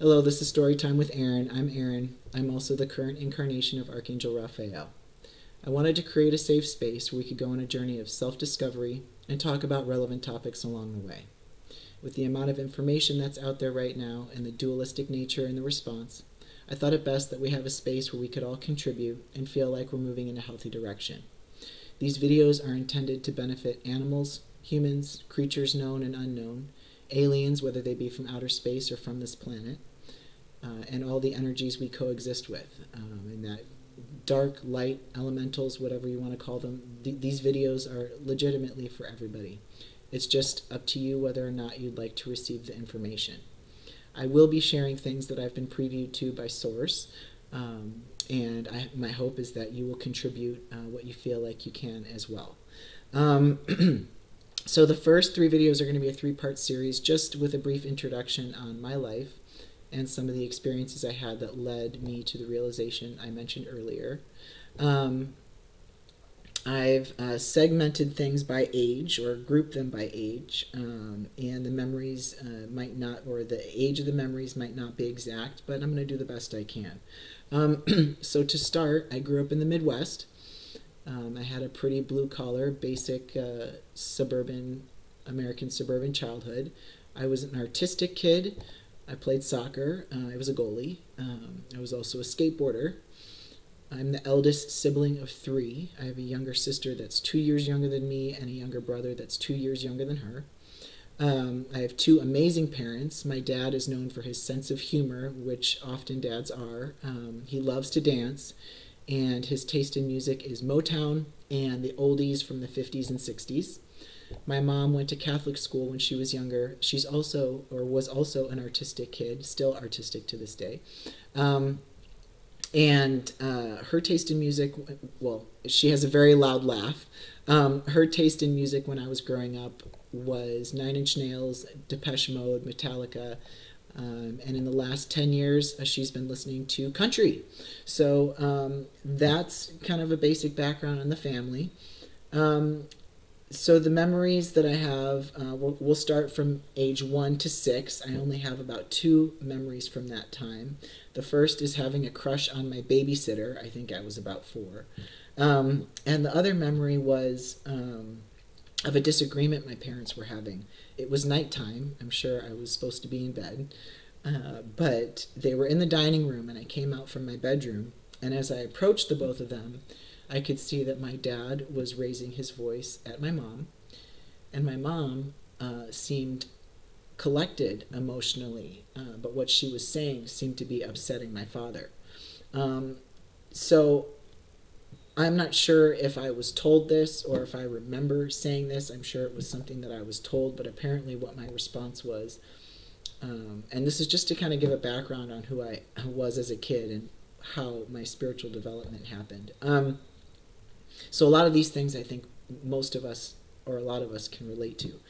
Hello, this is Storytime with Aaron. I'm Aaron. I'm also the current incarnation of Archangel Raphael. I wanted to create a safe space where we could go on a journey of self-discovery and talk about relevant topics along the way. With the amount of information that's out there right now and the dualistic nature in the response, I thought it best that we have a space where we could all contribute and feel like we're moving in a healthy direction. These videos are intended to benefit animals, humans, creatures known and unknown, aliens, whether they be from outer space or from this planet, and all the energies we coexist with, and that dark, light, elementals, whatever you want to call them. These videos are legitimately for everybody. It's just up to you whether or not you'd like to receive the information. I will be sharing things that I've been previewed to by source, and my hope is that you will contribute what you feel like you can as well. So the first 3 videos are going to be a 3-part series, just with a brief introduction on my life and some of the experiences I had that led me to the realization I mentioned earlier. I've segmented things by age, or grouped them by age, and the memories might not, or the age of the memories might not be exact, but I'm going to do the best I can. So to start, I grew up in the Midwest. I had a pretty blue-collar, basic American suburban childhood. I was an artistic kid. I played soccer. I was a goalie. I was also a skateboarder. I'm the eldest sibling of 3. I have a younger sister that's 2 years younger than me and a younger brother that's 2 years younger than her. I have 2 amazing parents. My dad is known for his sense of humor, which often dads are. He loves to dance, and his taste in music is Motown and the oldies from the 50s and 60s. My mom went to Catholic school when she was younger. She's also, or was also, an artistic kid, still artistic to this day. And her taste in music, well, she has a very loud laugh. Her taste in music when I was growing up was 9 Inch Nails, Depeche Mode, Metallica, and in the last 10 years, she's been listening to country. So that's kind of a basic background on the family. So the memories that I have, we'll start from age 1 to 6. I only have about 2 memories from that time. The first is having a crush on my babysitter. I think I was about 4. And the other memory was of a disagreement my parents were having. It was nighttime. I'm sure I was supposed to be in bed. But they were in the dining room, and I came out from my bedroom. And as I approached the both of them, I could see that my dad was raising his voice at my mom, and my mom seemed collected emotionally, but what she was saying seemed to be upsetting my father. So I'm not sure if I was told this or if I remember saying this. I'm sure it was something that I was told, but apparently what my response was, and this is just to kind of give a background on who I was as a kid and how my spiritual development happened. So a lot of these things I think most of us, or a lot of us, can relate to.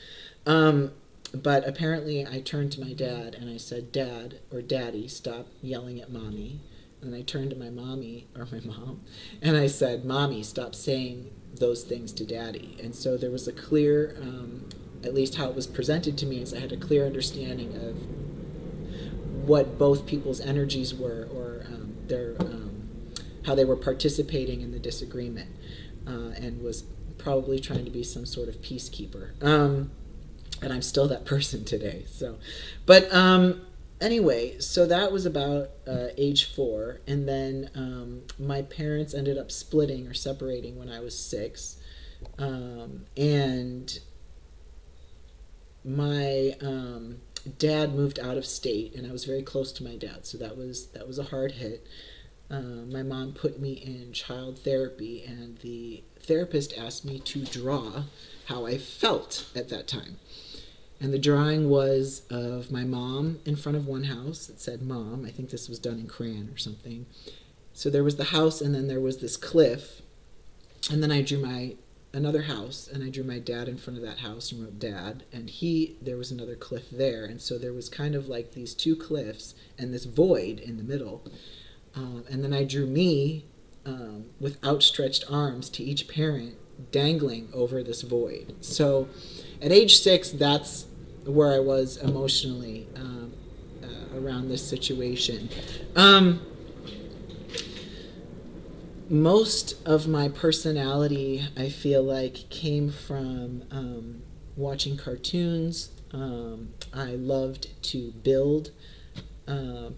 But apparently I turned to my dad and I said, "Dad," or "Daddy, stop yelling at Mommy." And I turned to my mommy, or my mom, and I said, "Mommy, stop saying those things to Daddy." And so there was a clear, at least how it was presented to me, is I had a clear understanding of what both people's energies were, or their how they were participating in the disagreement, and was probably trying to be some sort of peacekeeper. And I'm still that person today. So, but anyway, so that was about age 4, and then my parents ended up splitting or separating when I was 6, and my dad moved out of state, and I was very close to my dad, so that was a hard hit. My mom put me in child therapy, and the therapist asked me to draw how I felt at that time. And the drawing was of my mom in front of one house. It said "Mom." I think this was done in crayon or something. So there was the house, and then there was this cliff. And then I drew another house, and I drew my dad in front of that house and wrote "Dad." And there was another cliff there. And so there was kind of like these 2 cliffs and this void in the middle. And then I drew me with outstretched arms to each parent dangling over this void. So at age 6, that's where I was emotionally around this situation. Most of my personality, I feel like, came from watching cartoons. I loved to build,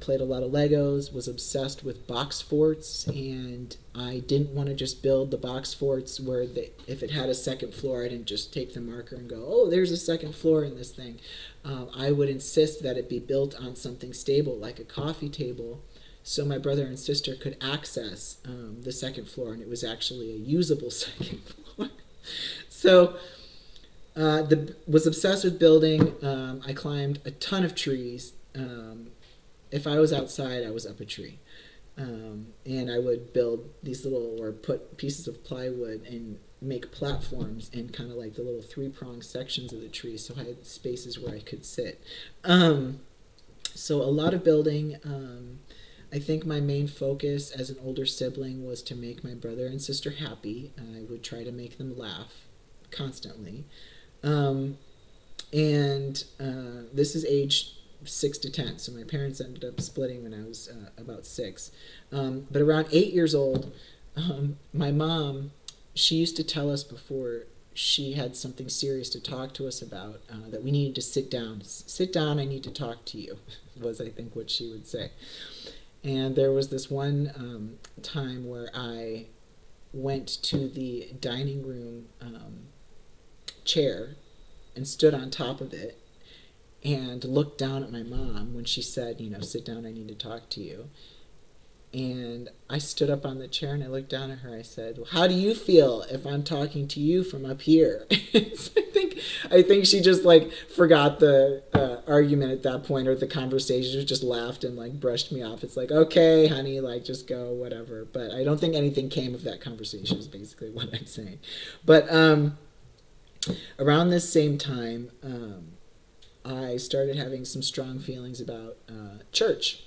played a lot of Legos, was obsessed with box forts, and I didn't want to just build the box forts where if it had a second floor, I didn't just take the marker and go, oh, there's a second floor in this thing. I would insist that it be built on something stable, like a coffee table, so my brother and sister could access the second floor, and it was actually a usable second floor. So was obsessed with building. I climbed a ton of trees. If I was outside, I was up a tree. And I would build these little, or put pieces of plywood and make platforms and kind of like the little three-pronged sections of the tree, so I had spaces where I could sit. So a lot of building. I think my main focus as an older sibling was to make my brother and sister happy. I would try to make them laugh constantly. This is age 6 to 10, so my parents ended up splitting when I was about 6. But around 8 years old, my mom, she used to tell us before she had something serious to talk to us about, that we needed to sit down. Sit down, I need to talk to you, was I think what she would say. And there was this one time where I went to the dining room chair and stood on top of it and looked down at my mom when she said, sit down, I need to talk to you. And I stood up on the chair and I looked down at her. I said, well, how do you feel if I'm talking to you from up here? So I think she just forgot the argument at that point, or the conversation. She just laughed and brushed me off. It's okay, honey, just go, whatever. But I don't think anything came of that conversation, is basically what I'm saying. But around this same time, I started having some strong feelings about church.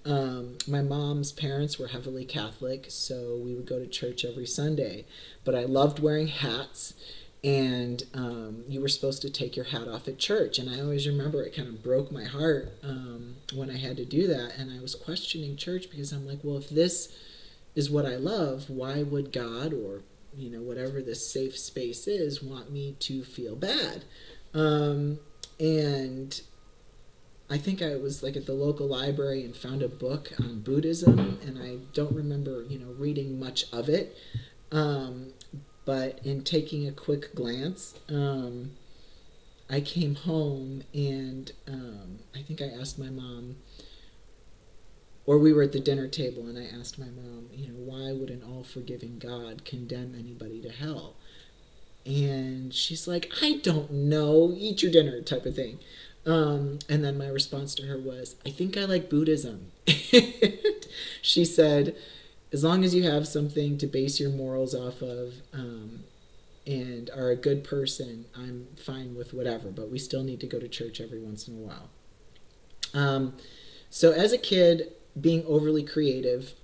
My mom's parents were heavily Catholic, so we would go to church every Sunday. But I loved wearing hats, and you were supposed to take your hat off at church. And I always remember it kind of broke my heart when I had to do that. And I was questioning church, because I'm like, well, if this is what I love, why would God, or whatever this safe space is, want me to feel bad? And I think I was at the local library and found a book on Buddhism, and I don't remember, reading much of it. But in taking a quick glance, I came home and I think I asked my mom, or we were at the dinner table, and I asked my mom, why would an all-forgiving God condemn anybody to hell? And she's like, I don't know, eat your dinner, type of thing. And then my response to her was, I think I like Buddhism. She said, as long as you have something to base your morals off of, and are a good person, I'm fine with whatever, but we still need to go to church every once in a while. So as a kid, being overly creative,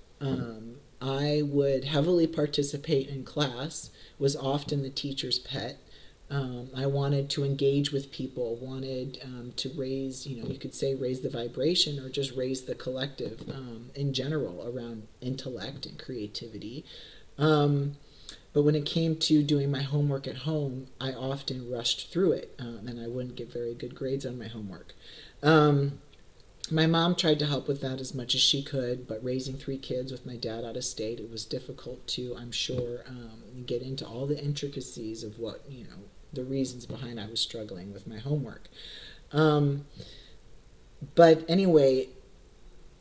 I would heavily participate in class, was often the teacher's pet. I wanted to engage with people, wanted to raise, you could say raise the vibration, or just raise the collective in general around intellect and creativity. But when it came to doing my homework at home, I often rushed through it, and I wouldn't get very good grades on my homework. My mom tried to help with that as much as she could, but raising 3 kids with my dad out of state, it was difficult to, I'm sure, get into all the intricacies of what, the reasons behind I was struggling with my homework. But anyway,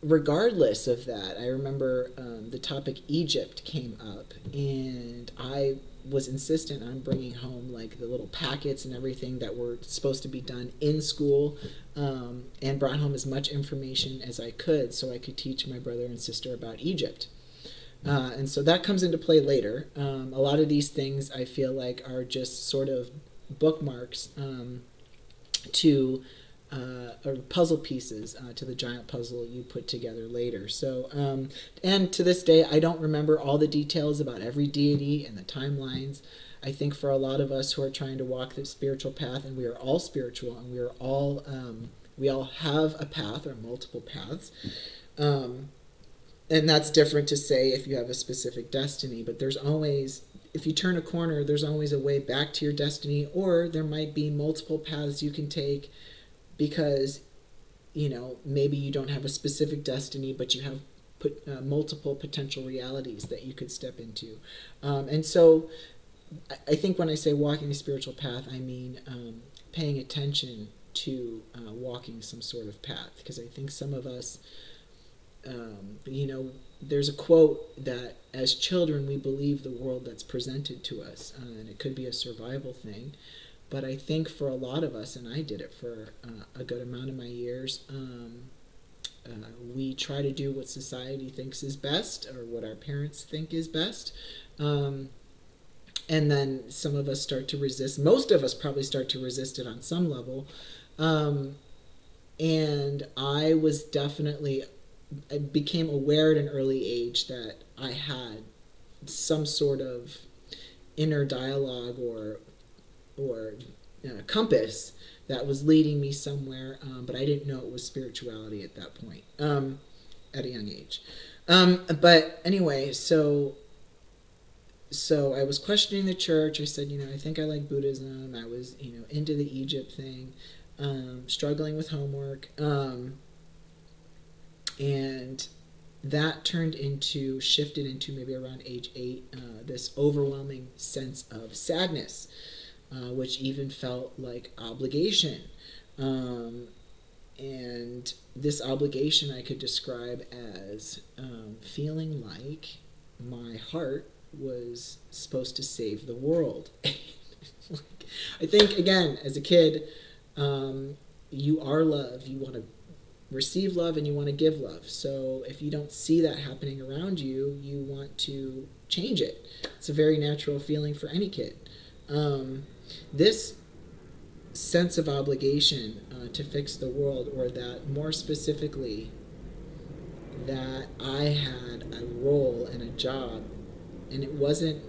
regardless of that, I remember the topic Egypt came up, and I was insistent on bringing home the little packets and everything that were supposed to be done in school, and brought home as much information as I could so I could teach my brother and sister about Egypt. And so that comes into play later. A lot of these things I feel like are just sort of bookmarks to or puzzle pieces to the giant puzzle you put together later. So, and to this day, I don't remember all the details about every deity and the timelines. I think for a lot of us who are trying to walk the spiritual path, and we are all spiritual, and we are all We all have a path or multiple paths. Um, and that's different to say if you have a specific destiny, but there's always, if you turn a corner, there's always a way back to your destiny, or there might be multiple paths you can take because, maybe you don't have a specific destiny, but you have multiple potential realities that you could step into. And so I think when I say walking a spiritual path, I mean paying attention to walking some sort of path, because I think some of us, there's a quote that as children we believe the world that's presented to us, and it could be a survival thing. But I think for a lot of us, and I did it for a good amount of my years, we try to do what society thinks is best or what our parents think is best. And then some of us start to resist. Most of us probably start to resist it on some level. And I became aware at an early age that I had some sort of inner dialogue or compass that was leading me somewhere, but I didn't know it was spirituality at that point, at a young age. But anyway, so I was questioning the church. I said, I think I like Buddhism. I was, into the Egypt thing, struggling with homework, and that shifted into maybe around age 8, this overwhelming sense of sadness, which even felt like obligation. And this obligation I could describe as feeling like my heart was supposed to save the world. I think, again, as a kid, you are love. You want to receive love and you want to give love. So if you don't see that happening around you, you want to change it. It's a very natural feeling for any kid. This sense of obligation to fix the world, or that more specifically, that I had a role and a job, and it wasn't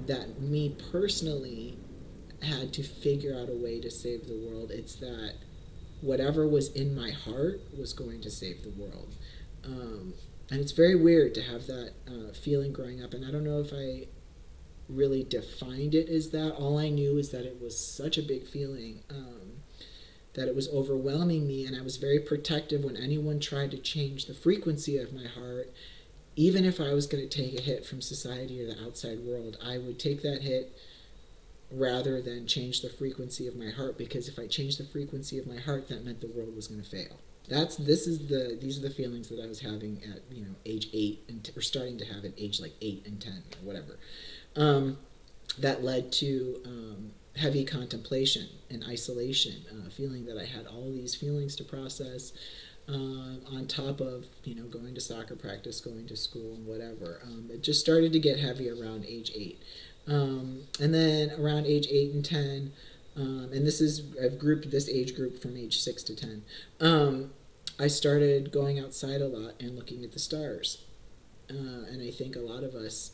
that me personally had to figure out a way to save the world. It's that whatever was in my heart was going to save the world. And it's very weird to have that feeling growing up, and I don't know if I really defined it as that. All I knew is that it was such a big feeling, that it was overwhelming me, and I was very protective when anyone tried to change the frequency of my heart. Even if I was going to take a hit from society or the outside world, I would take that hit rather than change the frequency of my heart, because if I changed the frequency of my heart, that meant the world was going to fail. These are the feelings that I was having at age 8, or starting to have at age like 8 and 10 or whatever. That led to heavy contemplation and isolation, feeling that I had all these feelings to process, on top of going to soccer practice, going to school, and whatever. It just started to get heavy around age 8, and then around age 8 and 10, and I've grouped this age group from age 6 to 10. I started going outside a lot and looking at the stars, and I think a lot of us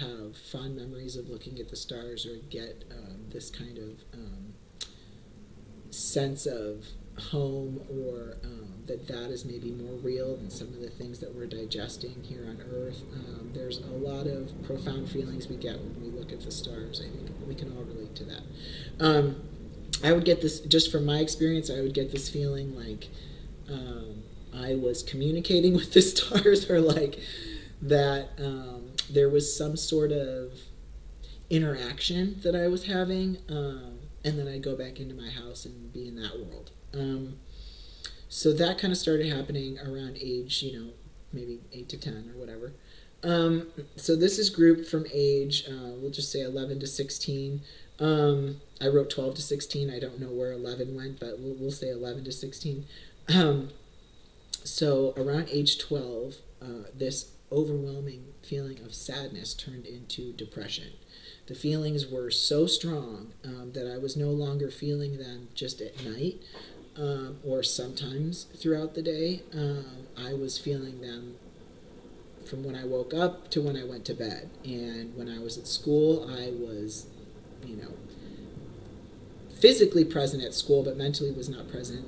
have fond memories of looking at the stars, or get this kind of sense of home, or that is maybe more real than some of the things that we're digesting here on Earth. There's a lot of profound feelings we get when we look at the stars. I think we can all relate to that. I would get this, just from my experience, I would get this feeling like I was communicating with the stars, or like that there was some sort of interaction that I was having, and then I'd go back into my house and be in that world. So that kind of started happening around age, maybe 8 to 10 or whatever. So this is grouped from age, we'll just say 11 to 16. I wrote 12 to 16. I don't know where 11 went, but we'll say 11 to 16. So around age 12, this overwhelming feeling of sadness turned into depression. The feelings were so strong that I was no longer feeling them just at night, or sometimes throughout the day. I was feeling them from when I woke up to when I went to bed. And when I was at school, I was, physically present at school, but mentally was not present.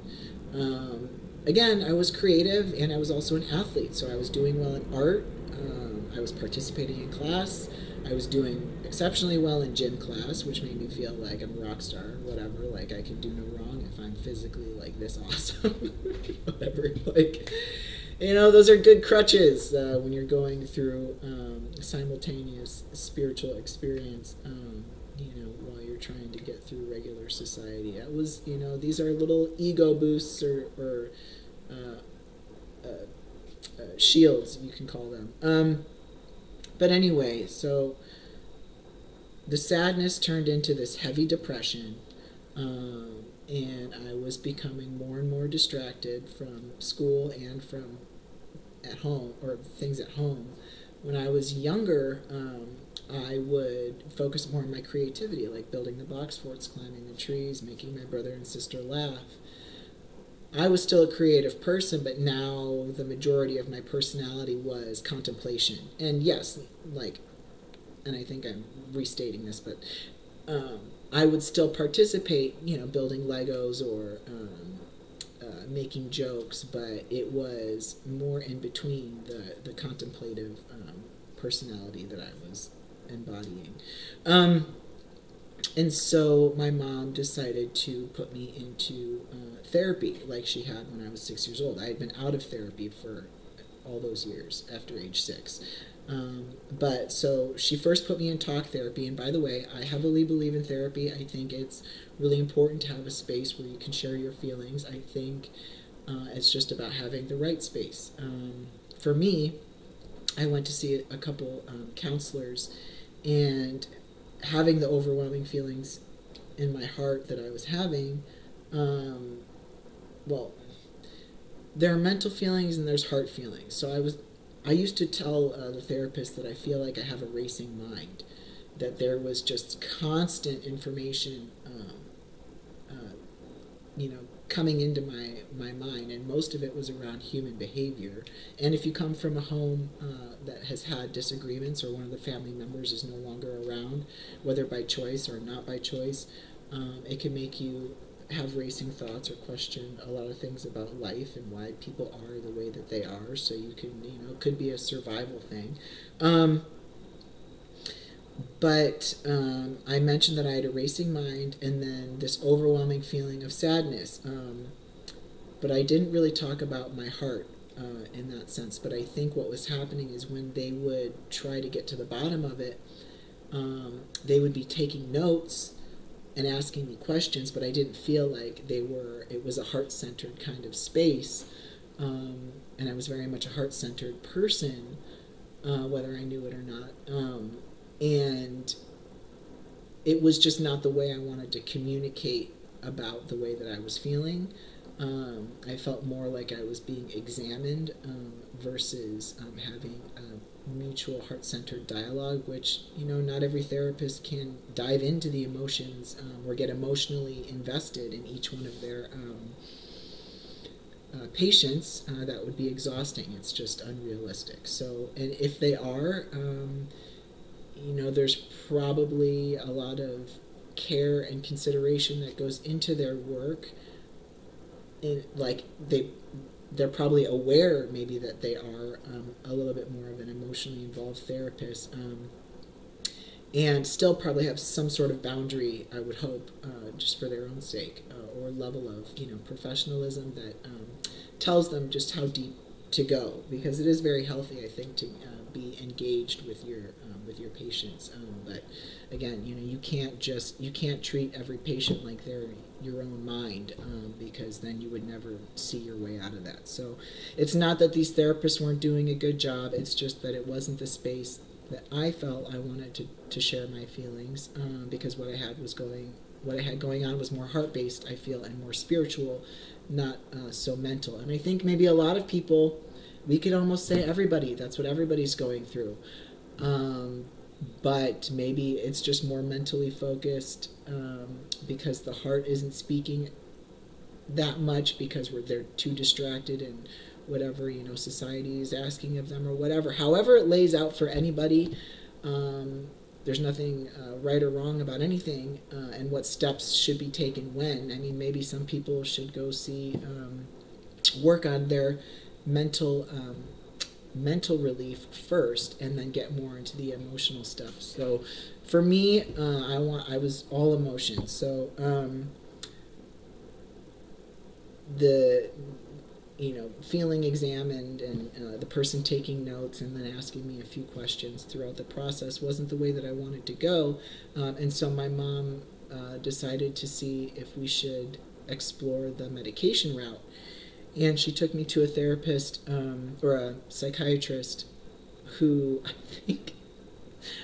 Again, I was creative, and I was also an athlete, so I was doing well in art. I was participating in class. I was doing exceptionally well in gym class, which made me feel like I'm a rock star, whatever. Like, I can do no wrong if I'm physically like this awesome, whatever. Like, those are good crutches when you're going through a simultaneous spiritual experience. While you're trying to get through regular society. It was, these are little ego boosts or shields, you can call them. But anyway, so the sadness turned into this heavy depression, and I was becoming more and more distracted from school and from at home, or things at home. When I was younger, I would focus more on my creativity, like building the box forts, climbing the trees, making my brother and sister laugh. I was still a creative person, but now the majority of my personality was contemplation. And yes, and I think I'm restating this, but I would still participate, building Legos or making jokes, but it was more in between the contemplative personality that I was embodying. And so my mom decided to put me into therapy like she had when I was 6 years old. I had been out of therapy for all those years after age 6. But so she first put me in talk therapy. And by the way, I heavily believe in therapy. I think it's really important to have a space where you can share your feelings. I think it's just about having the right space. For me, I went to see a couple counselors, and having the overwhelming feelings in my heart that I was having, well, there are mental feelings and there's heart feelings. So I used to tell the therapist that I feel like I have a racing mind, that there was just constant information, coming into my mind, and most of it was around human behavior. And if you come from a home that has had disagreements, or one of the family members is no longer around, whether by choice or not by choice, it can make you have racing thoughts or question a lot of things about life and why people are the way that they are. So you can, it could be a survival thing. But I mentioned that I had a racing mind and then this overwhelming feeling of sadness. But I didn't really talk about my heart in that sense. But I think what was happening is when they would try to get to the bottom of it, they would be taking notes and asking me questions, but I didn't feel like it was a heart-centered kind of space. And I was very much a heart-centered person, whether I knew it or not. And it was just not the way I wanted to communicate about the way that I was feeling. I felt more like I was being examined versus having a mutual heart-centered dialogue, which, not every therapist can dive into the emotions or get emotionally invested in each one of their patients. That would be exhausting. It's just unrealistic. So, and if they are, there's probably a lot of care and consideration that goes into their work. And they're probably aware maybe that they are a little bit more of an emotionally involved therapist, and still probably have some sort of boundary, I would hope, just for their own sake, or level of professionalism that tells them just how deep to go, because it is very healthy, I think, to be engaged with your patients. But again, you can't treat every patient like they're your own mind, because then you would never see your way out of that. So it's not that these therapists weren't doing a good job, it's just that it wasn't the space that I felt I wanted to share my feelings, because what I had going on was more heart-based, I feel, and more spiritual, not so mental. And I think maybe a lot of people, we could almost say everybody, that's what everybody's going through. But maybe it's just more mentally focused, because the heart isn't speaking that much, because they're too distracted and whatever society is asking of them, or whatever. However it lays out for anybody, there's nothing right or wrong about anything, and what steps should be taken when. I mean, maybe some people should go see, work on their mental mental relief first, and then get more into the emotional stuff. So, for me, I was all emotion. So, the feeling examined, and the person taking notes and then asking me a few questions throughout the process wasn't the way that I wanted to go. And so my mom decided to see if we should explore the medication route. And she took me to a therapist, or a psychiatrist, who I think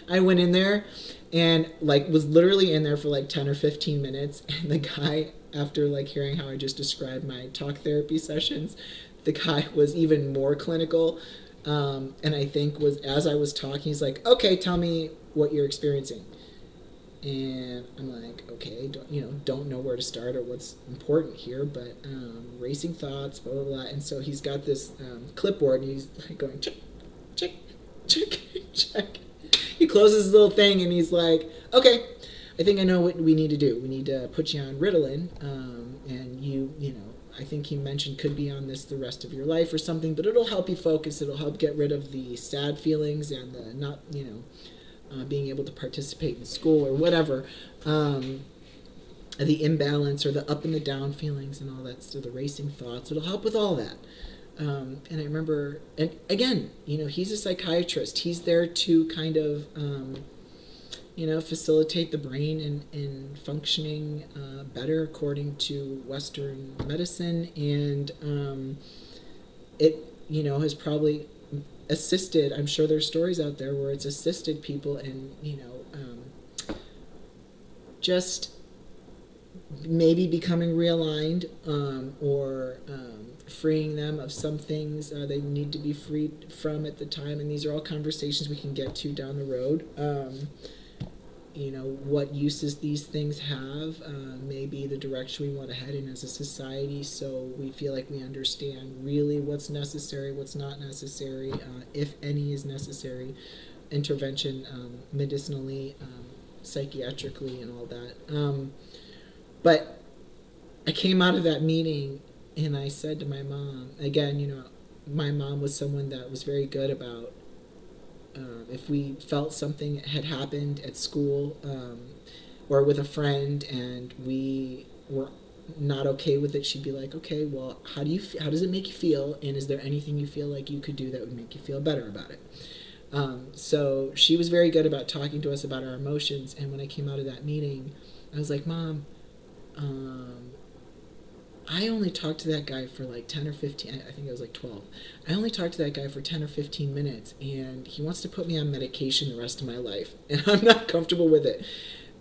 I went in there and like was literally in there for like 10 or 15 minutes, and the guy, after like hearing how I just described my talk therapy sessions, the guy was even more clinical. And I think was, as I was talking, he's like, okay, tell me what you're experiencing. And I'm like, okay, don't know where to start or what's important here, but racing thoughts, blah blah blah. And so he's got this clipboard, and he's like going check, check, check, check. He closes his little thing, and he's like, okay, I think I know what we need to do. We need to put you on Ritalin, and I think he mentioned could be on this the rest of your life or something, but it'll help you focus. It'll help get rid of the sad feelings and the not, being able to participate in school or whatever, the imbalance or the up and the down feelings and all that, so the racing thoughts. It'll help with all that. And I remember, and again, he's a psychiatrist. He's there to kind of, facilitate the brain in functioning better according to Western medicine. And it, has probably assisted, I'm sure there's stories out there where it's assisted people in, just maybe becoming realigned, or freeing them of some things they need to be freed from at the time. And these are all conversations we can get to down the road. What uses these things have, maybe the direction we want to head in as a society, so we feel like we understand really what's necessary, what's not necessary, if any is necessary, intervention, medicinally, psychiatrically, and all that. But I came out of that meeting, and I said to my mom, again, my mom was someone that was very good about, if we felt something had happened at school, or with a friend, and we were not okay with it, she'd be like, okay, well, how does it make you feel, and is there anything you feel like you could do that would make you feel better about it? So she was very good about talking to us about our emotions. And when I came out of that meeting, I was like, Mom, I only talked to that guy for like 10 or 15, I think it was like 12. I only talked to that guy for 10 or 15 minutes, and he wants to put me on medication the rest of my life. And I'm not comfortable with it,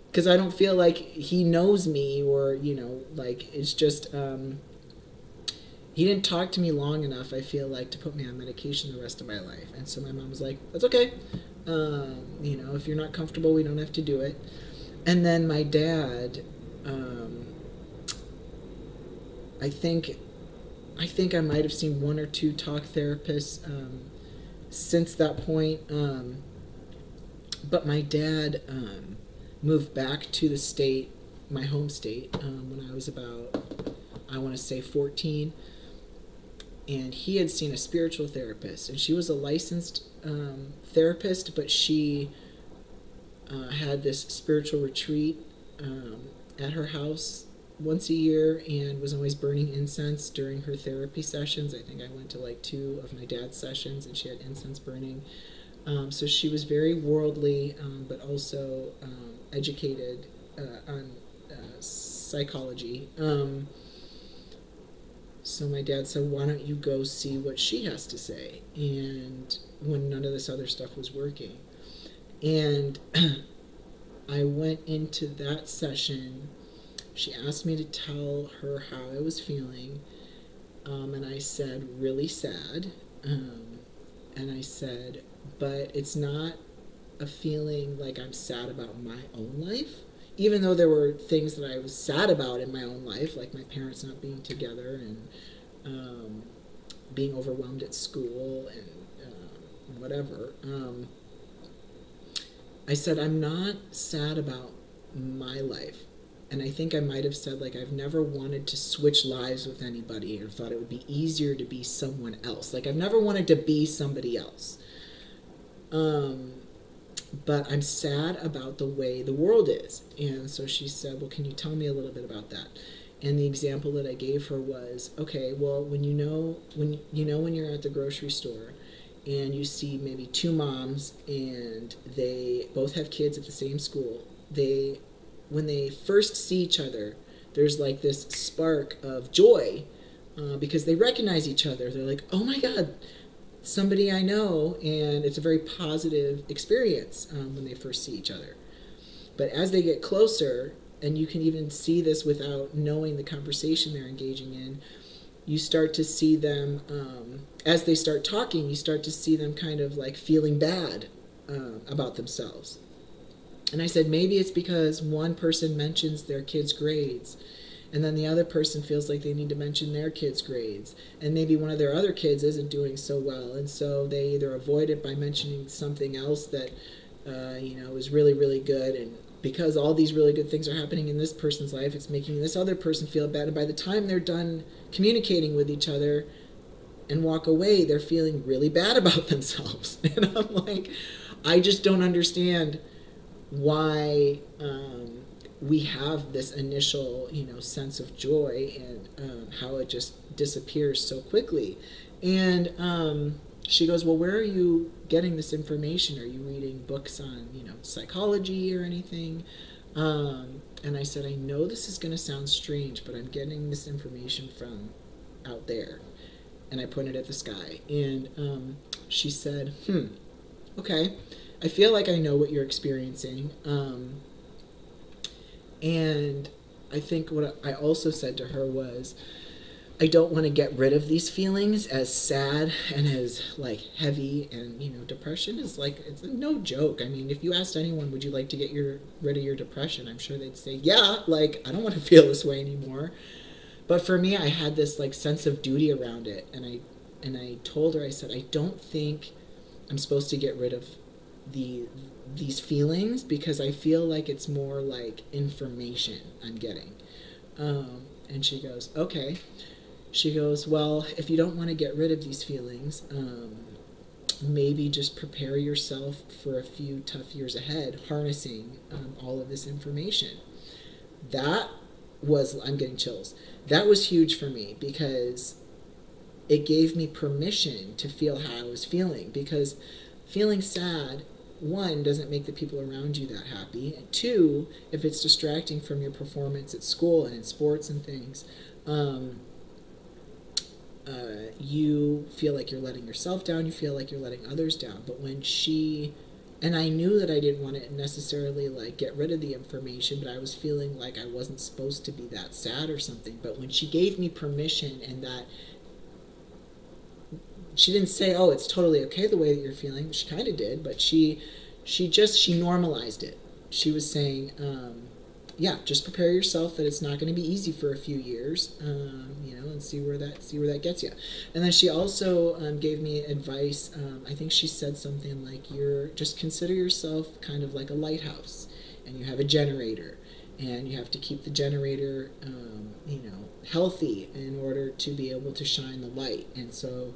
because I don't feel like he knows me, or, it's just, he didn't talk to me long enough, I feel like, to put me on medication the rest of my life. And so my mom was like, that's okay. If you're not comfortable, we don't have to do it. And then my dad, I think I might have seen one or two talk therapists since that point. But my dad moved back to the state, my home state, when I was about, I want to say 14. And he had seen a spiritual therapist, and she was a licensed therapist, but she had this spiritual retreat at her house once a year, and was always burning incense during her therapy sessions. I think I went to like 2 of my dad's sessions, and she had incense burning. So she was very worldly, but also educated on psychology. So my dad said, why don't you go see what she has to say? And when none of this other stuff was working. And I went into that session. She asked me to tell her how I was feeling. And I said, really sad. And I said, but it's not a feeling like I'm sad about my own life. Even though there were things that I was sad about in my own life, like my parents not being together, and being overwhelmed at school, and whatever. I said, I'm not sad about my life. And I think I might have said, like, I've never wanted to switch lives with anybody or thought it would be easier to be someone else. Like, I've never wanted to be somebody else. Um, but I'm sad about the way the world is. And so she said, well, can you tell me a little bit about that? And the example that I gave her was, okay, well, when you're at the grocery store and you see maybe two moms and they both have kids at the same school, when they first see each other, there's like this spark of joy because they recognize each other. They're like, oh my God, somebody I know, and it's a very positive experience when they first see each other. But as they get closer, and you can even see this without knowing the conversation they're engaging in, you start to see them, as they start talking, you start to see them kind of like feeling bad about themselves. And I said, maybe it's because one person mentions their kid's grades, and then the other person feels like they need to mention their kids' grades. And maybe one of their other kids isn't doing so well, and so they either avoid it by mentioning something else that, is really, really good. And because all these really good things are happening in this person's life, it's making this other person feel bad. And by the time they're done communicating with each other and walk away, they're feeling really bad about themselves. And I'm like, I just don't understand why we have this initial, sense of joy and how it just disappears so quickly. And she goes, well, where are you getting this information? Are you reading books on, psychology or anything? And I said, I know this is going to sound strange, but I'm getting this information from out there. And I pointed at the sky. And she said, okay, I feel like I know what you're experiencing. And I think what I also said to her was, I don't want to get rid of these feelings, as sad and as like heavy, and depression is like, it's no joke. I mean, if you asked anyone, would you like to get rid of your depression, I'm sure they'd say, yeah, like I don't want to feel this way anymore. But for me, I had this like sense of duty around it, and I told her, I said, I don't think I'm supposed to get rid of these feelings, because I feel like it's more like information I'm getting. And she goes, okay. She goes, well, if you don't want to get rid of these feelings, maybe just prepare yourself for a few tough years ahead, harnessing all of this information. That was, I'm getting chills. That was huge for me, because it gave me permission to feel how I was feeling, because feeling sad, one, doesn't make the people around you that happy, and two, if it's distracting from your performance at school and in sports and things, you feel like you're letting yourself down, you feel like you're letting others down. But when and I knew that I didn't want to necessarily like get rid of the information, but I was feeling like I wasn't supposed to be that sad or something. But when she gave me permission, and that she didn't say, oh, it's totally okay the way that you're feeling. She kind of did, but she normalized it. She was saying, yeah, just prepare yourself that it's not going to be easy for a few years, and see where that gets you. And then she also gave me advice. I think she said something like, just consider yourself kind of like a lighthouse, and you have a generator, and you have to keep the generator, healthy in order to be able to shine the light. And so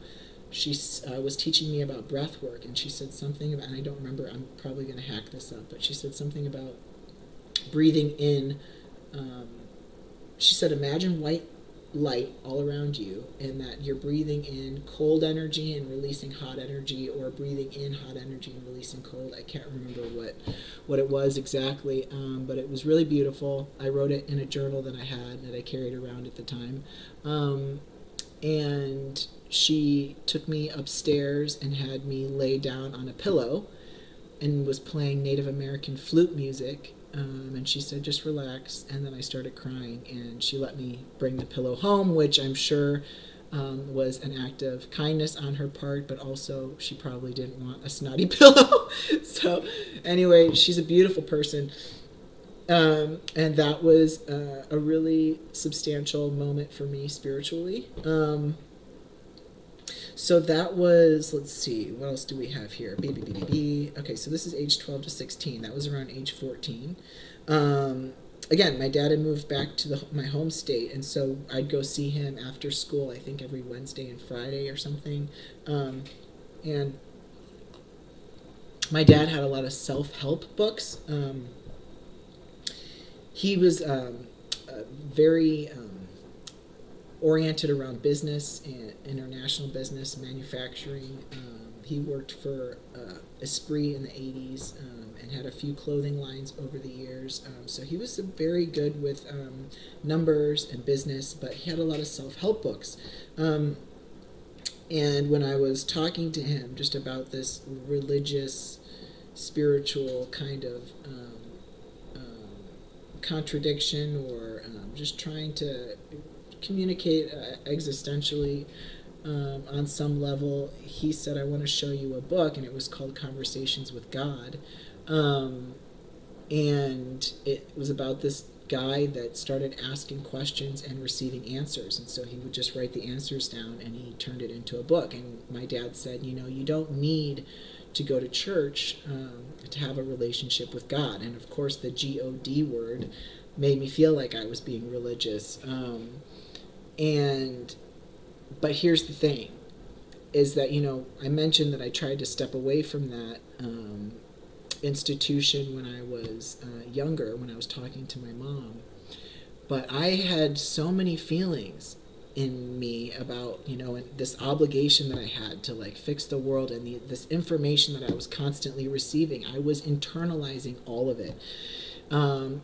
she was teaching me about breath work, and she said something about, and I don't remember, I'm probably going to hack this up, but she said something about breathing in. She said, imagine white light all around you, and that you're breathing in cold energy and releasing hot energy, or breathing in hot energy and releasing cold. I can't remember what it was exactly, but it was really beautiful. I wrote it in a journal that I had, that I carried around at the time. And she took me upstairs and had me lay down on a pillow and was playing Native American flute music. And she said, just relax. And then I started crying, and she let me bring the pillow home, which I'm sure was an act of kindness on her part, but also she probably didn't want a snotty pillow. So anyway, she's a beautiful person. And that was a really substantial moment for me spiritually. So that was, let's see, what else do we have here? Okay, so this is age 12 to 16. That was around age 14. Um, Again, my dad had moved back to my home state, and so I'd go see him after school, I think every Wednesday and Friday or something. And my dad had a lot of self help books. He was very oriented around business and international business, manufacturing. He worked for Esprit in the 80s and had a few clothing lines over the years. So he was very good with numbers and business, but he had a lot of self help books. And when I was talking to him just about this religious, spiritual kind of contradiction, or just trying to communicate existentially on some level, he said, I want to show you a book, and it was called Conversations with God. And it was about this guy that started asking questions and receiving answers, and so he would just write the answers down and he turned it into a book. And my dad said, you don't need to go to church to have a relationship with God. And of course the God word made me feel like I was being religious. And but here's the thing, is that I mentioned that I tried to step away from that institution when I was younger, when I was talking to my mom. But I had so many feelings in me about this obligation that I had to like fix the world, and this information that I was constantly receiving. I was internalizing all of it.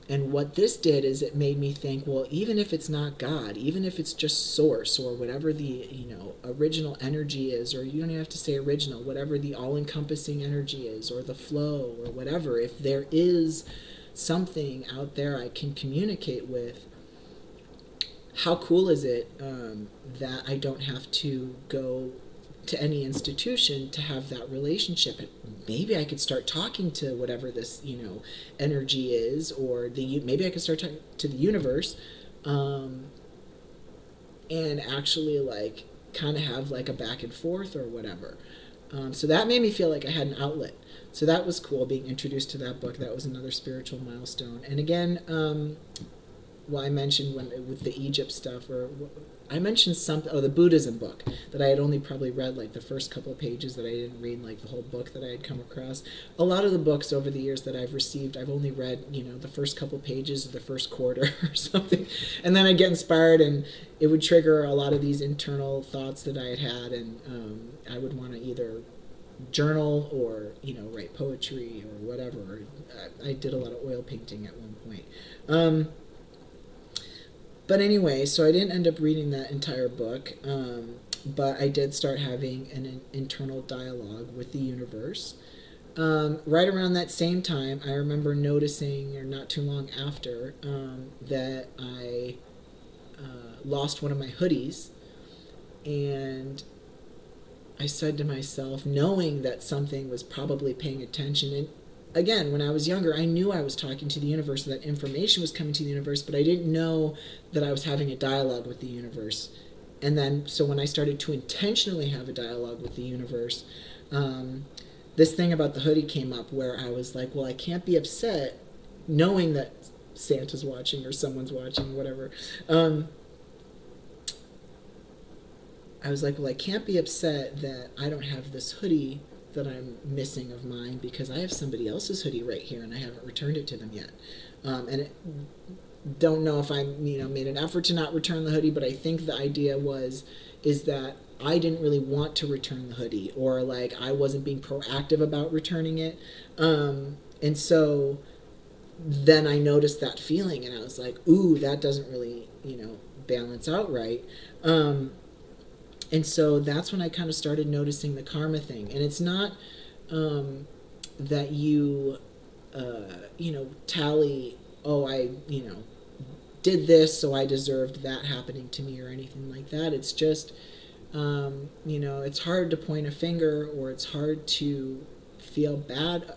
And what this did is it made me think, well, even if it's not God, even if it's just source, or whatever the original energy is, or you don't even have to say original, whatever the all-encompassing energy is, or the flow, or whatever, if there is something out there I can communicate with, how cool is it that I don't have to go to any institution to have that relationship? Maybe I could start talking to whatever this energy is, or maybe I could start talking to the universe, and actually like kind of have like a back and forth or whatever. So that made me feel like I had an outlet. So that was cool, being introduced to that book. That was another spiritual milestone. And again, well, I mentioned with the Egypt stuff, or I mentioned the Buddhism book that I had only probably read like the first couple of pages, that I didn't read like the whole book that I had come across. A lot of the books over the years that I've received, I've only read the first couple pages of the first quarter or something, and then I'd get inspired, and it would trigger a lot of these internal thoughts that I had, and I would want to either journal or write poetry or whatever. I did a lot of oil painting at one point. But anyway, so I didn't end up reading that entire book, but I did start having an internal dialogue with the universe. Right around that same time, I remember noticing, or not too long after, that I lost one of my hoodies, and I said to myself, knowing that something was probably paying attention, and again, when I was younger, I knew I was talking to the universe, that information was coming to the universe, but I didn't know that I was having a dialogue with the universe. And then, so when I started to intentionally have a dialogue with the universe, this thing about the hoodie came up, where I was like, well, I can't be upset knowing that Santa's watching, or someone's watching, whatever. I was like, well, I can't be upset that I don't have this hoodie that I'm missing of mine, because I have somebody else's hoodie right here and I haven't returned it to them yet. Don't know if I made an effort to not return the hoodie, but I think the idea is that I didn't really want to return the hoodie, or like I wasn't being proactive about returning it. And so then I noticed that feeling, and I was like, ooh, that doesn't really balance out right. And so that's when I kind of started noticing the karma thing. And it's not that you tally, oh, I did this, so I deserved that happening to me, or anything like that. It's just it's hard to point a finger, or it's hard to feel bad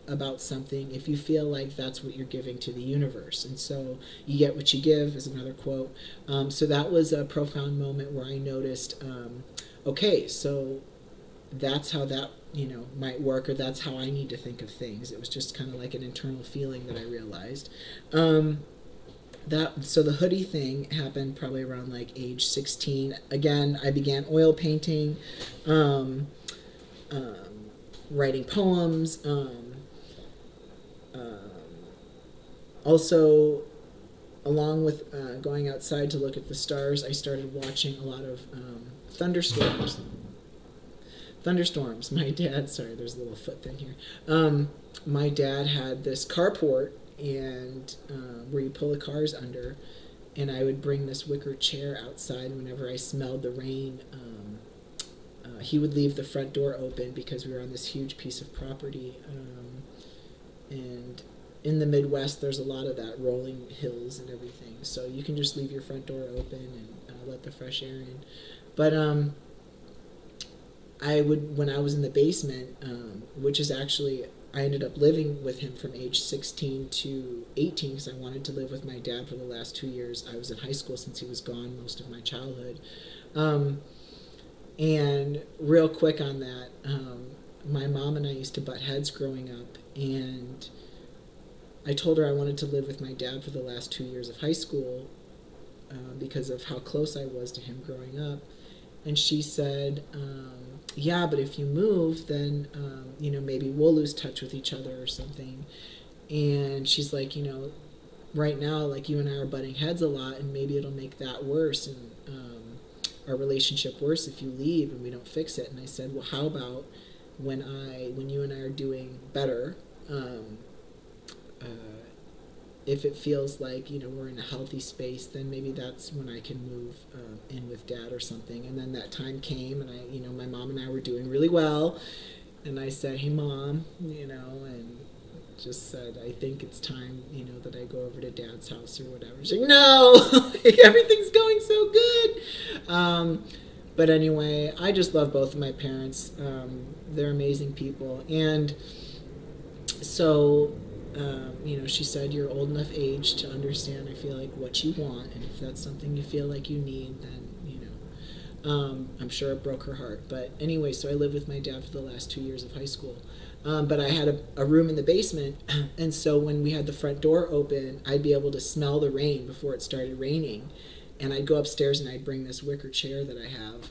about something if you feel like that's what you're giving to the universe. And so you get what you give is another quote. So that was a profound moment where I noticed okay, so that's how that, might work, or that's how I need to think of things. It was just kind of like an internal feeling that I realized. Um, that so the hoodie thing happened probably around like age 16. Again, I began oil painting, um, um, writing poems, um, also along with going outside to look at the stars, I started watching a lot of thunderstorms. Thunderstorms. My dad, sorry, there's a little foot thing here. My dad had this carport, and where you pull the cars under, and I would bring this wicker chair outside whenever I smelled the rain. He would leave the front door open because we were on this huge piece of property, and in the Midwest, there's a lot of that, rolling hills and everything. So you can just leave your front door open and let the fresh air in. But I would, when I was in the basement, which is actually, I ended up living with him from age 16 to 18 because I wanted to live with my dad for the last 2 years. I was in high school since he was gone most of my childhood. Um, and real quick on that, my mom and I used to butt heads growing up, and I told her I wanted to live with my dad for the last 2 years of high school because of how close I was to him growing up. And she said, yeah, but if you move, then, maybe we'll lose touch with each other or something. And she's like, right now, like, you and I are butting heads a lot, and maybe it'll make that worse, and our relationship worse if you leave and we don't fix it. And I said, well, how about when you and I are doing better, uh, if it feels like we're in a healthy space, then maybe that's when I can move in with dad or something. And then that time came, and my mom and I were doing really well, and I said, hey mom, and just said, I think it's time, that I go over to dad's house or whatever. She's like, no, like, everything's going so good. But anyway, I just love both of my parents. They're amazing people. And so, she said, you're old enough age to understand, I feel like, what you want. And if that's something you feel like you need, then, I'm sure it broke her heart. But anyway, so I lived with my dad for the last 2 years of high school. But I had a room in the basement, and so when we had the front door open, I'd be able to smell the rain before it started raining. And I'd go upstairs and I'd bring this wicker chair that I have,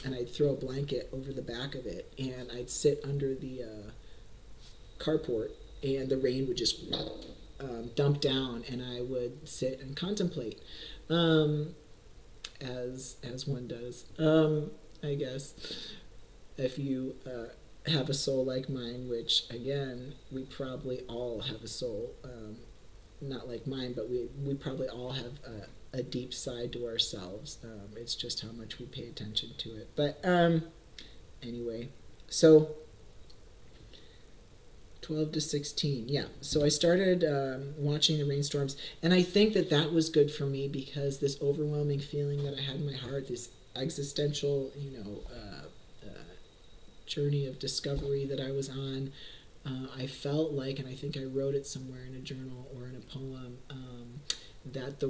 and I'd throw a blanket over the back of it, and I'd sit under the carport, and the rain would just dump down, and I would sit and contemplate, as one does. I guess if you have a soul like mine, which again we probably all have a soul, not like mine, but we probably all have a deep side to ourselves. It's just how much we pay attention to it. But anyway, so 12 to 16, yeah. So I started watching the rainstorms, and I think that was good for me because this overwhelming feeling that I had in my heart, this existential, journey of discovery that I was on, I felt like, and I think I wrote it somewhere in a journal or in a poem, that the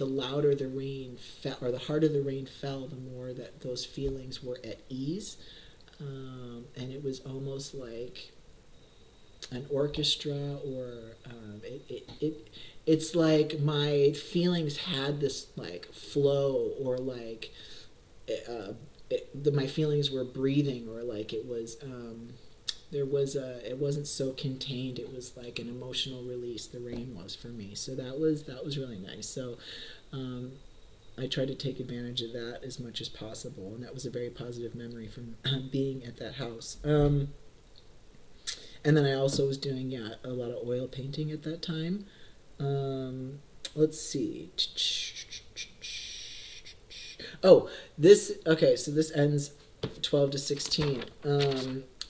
louder the rain fell, or the harder the rain fell, the more that those feelings were at ease. And it was almost like an orchestra, or it's like my feelings had this like flow, or like my feelings were breathing, or like it was it wasn't so contained. It was like an emotional release. The rain was for me, so that was really nice. So I tried to take advantage of that as much as possible, and that was a very positive memory from being at that house. And then I also was doing, a lot of oil painting at that time. Let's see. Oh, so this ends 12 to 16.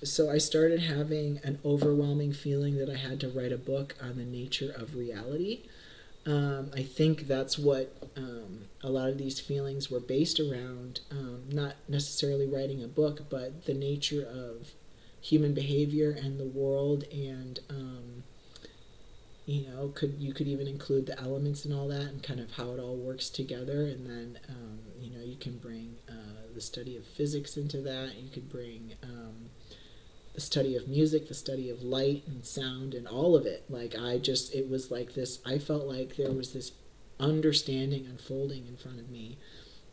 So I started having an overwhelming feeling that I had to write a book on the nature of reality. I think that's what a lot of these feelings were based around, not necessarily writing a book, but the nature of human behavior and the world, and you could even include the elements and all that, and kind of how it all works together, and then you can bring the study of physics into that. You could bring the study of music, the study of light and sound, and all of it. Like it was like this. I felt like there was this understanding unfolding in front of me,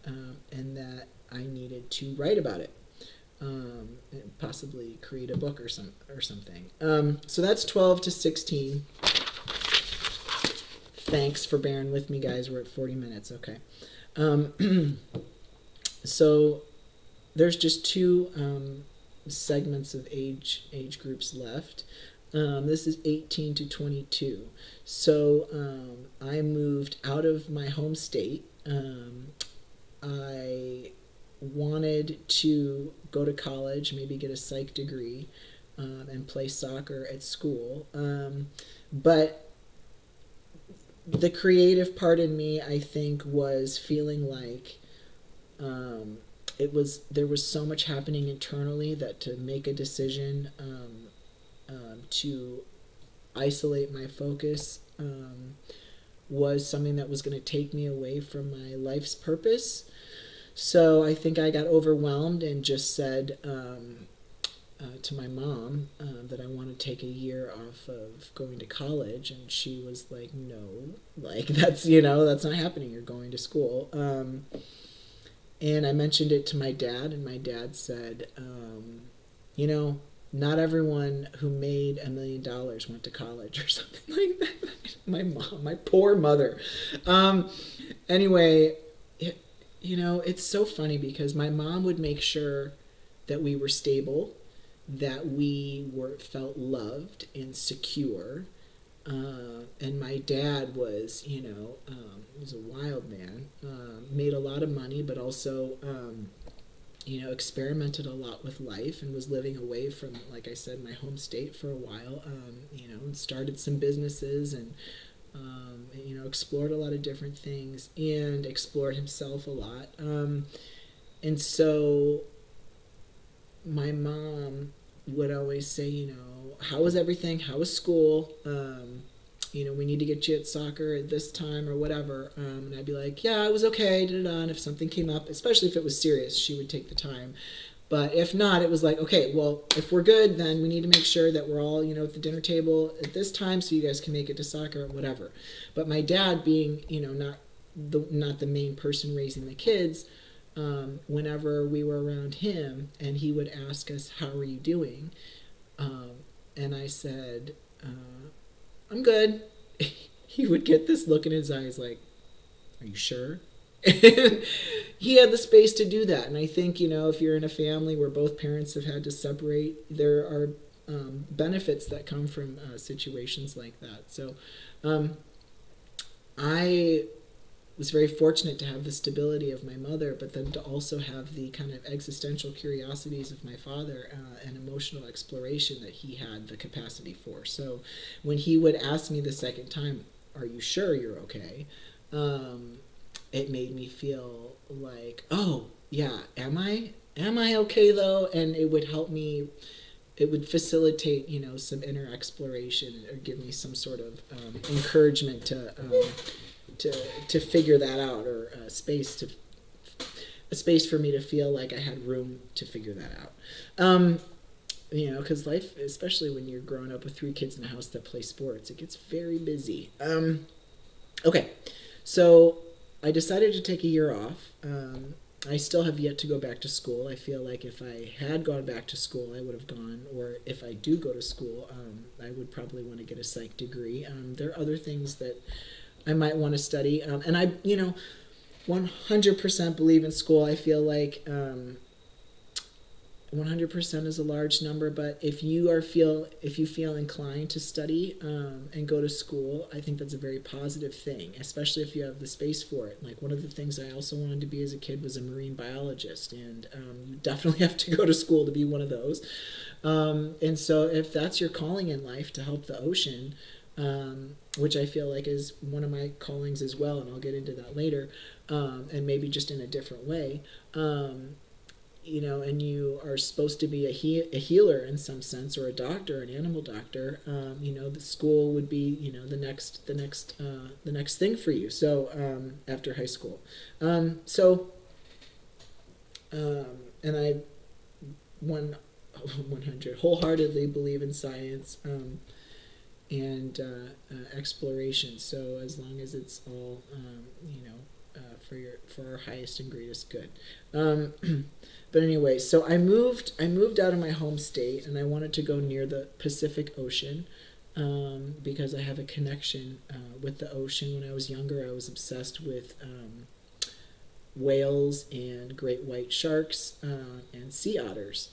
and that I needed to write about it, and possibly create a book or something. So that's 12 to 16. Thanks for bearing with me, guys. We're at 40 minutes. Okay. So there's just two segments of age groups left. This is 18 to 22. So I moved out of my home state. I wanted to go to college, maybe get a psych degree, and play soccer at school. But the creative part in me, I think, was feeling like there was so much happening internally that to make a decision to isolate my focus was something that was going to take me away from my life's purpose. So I think I got overwhelmed and just said to my mom that I want to take a year off of going to college, and she was like, no, like that's not happening. You're going to school. And I mentioned it to my dad, and my dad said, not everyone who made $1 million went to college or something like that. My mom, my poor mother. Anyway, it's so funny because my mom would make sure that we were stable, that we felt loved and secure. And my dad was, was a wild man, made a lot of money, but also, experimented a lot with life and was living away from, like I said, my home state for a while, and started some businesses and, explored a lot of different things and explored himself a lot. And so my mom would always say, how was everything? How was school? We need to get you at soccer at this time or whatever. And I'd be like, yeah, it was okay. And if something came up, especially if it was serious, she would take the time. But if not, it was like, okay, well, if we're good, then we need to make sure that we're all, at the dinner table at this time so you guys can make it to soccer or whatever. But my dad being, not the main person raising the kids, whenever we were around him and he would ask us, how are you doing? And I said, I'm good. He would get this look in his eyes like, are you sure? And he had the space to do that. And I think, if you're in a family where both parents have had to separate, there are benefits that come from situations like that. So I was very fortunate to have the stability of my mother, but then to also have the kind of existential curiosities of my father and emotional exploration that he had the capacity for. So when he would ask me the second time, are you sure you're okay? It made me feel like, oh, yeah, am I okay though? And it would help me, it would facilitate, some inner exploration or give me some sort of encouragement to figure that out, or a space for me to feel like I had room to figure that out. Because life, especially when you're growing up with 3 kids in a house that play sports, it gets very busy. Okay, so I decided to take a year off. I still have yet to go back to school. I feel like if I had gone back to school, I would have gone, or if I do go to school, I would probably want to get a psych degree. There are other things that I might want to study. And I, 100% believe in school. I feel like 100% is a large number, but if you feel inclined to study and go to school, I think that's a very positive thing, especially if you have the space for it. Like, one of the things I also wanted to be as a kid was a marine biologist, and you definitely have to go to school to be one of those. And so if that's your calling in life, to help the ocean, which I feel like is one of my callings as well, and I'll get into that later, and maybe just in a different way, and you are supposed to be a healer in some sense, or a doctor, an animal doctor, the school would be, the next thing for you. So after high school, so And I one 100 wholeheartedly believe in science, and exploration. So as long as it's all, for our highest and greatest good. Um, but anyway, so I moved out of my home state, and I wanted to go near the Pacific Ocean, because I have a connection with the ocean. When I was younger, I was obsessed with whales and great white sharks, and sea otters.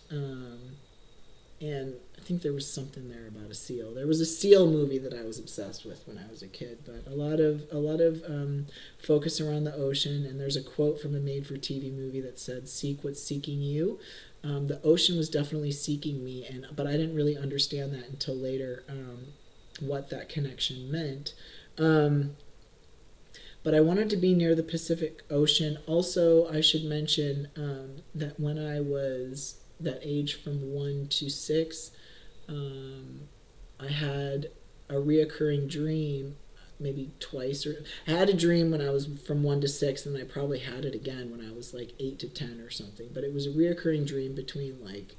And I think there was something there about a seal. There was a seal movie that I was obsessed with when I was a kid, but a lot of focus around the ocean. And there's a quote from a made-for-TV movie that said, "Seek what's seeking you." The ocean was definitely seeking me, but I didn't really understand that until later, what that connection meant. Um, but I wanted to be near the Pacific Ocean. Also, I should mention that when I was that age from 1 to 6, um, I had a reoccurring dream, maybe twice, or I had a dream when I was from 1 to 6, and I probably had it again when I was like 8 to 10 or something. But it was a reoccurring dream between, like,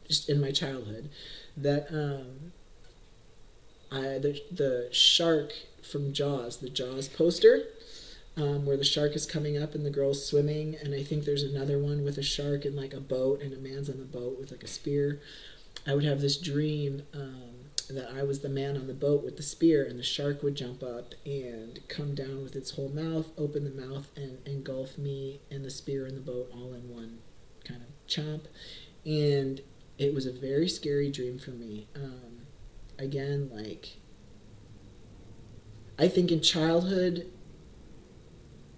just in my childhood, that the shark from Jaws, the Jaws poster, where the shark is coming up and the girl's swimming, and I think there's another one with a shark in like a boat, and a man's on the boat with like a spear. I would have this dream, that I was the man on the boat with the spear, and the shark would jump up and come down with its whole mouth, open the mouth, and engulf me and the spear in the boat all in one kind of chomp. And it was a very scary dream for me. Again, like, I think in childhood,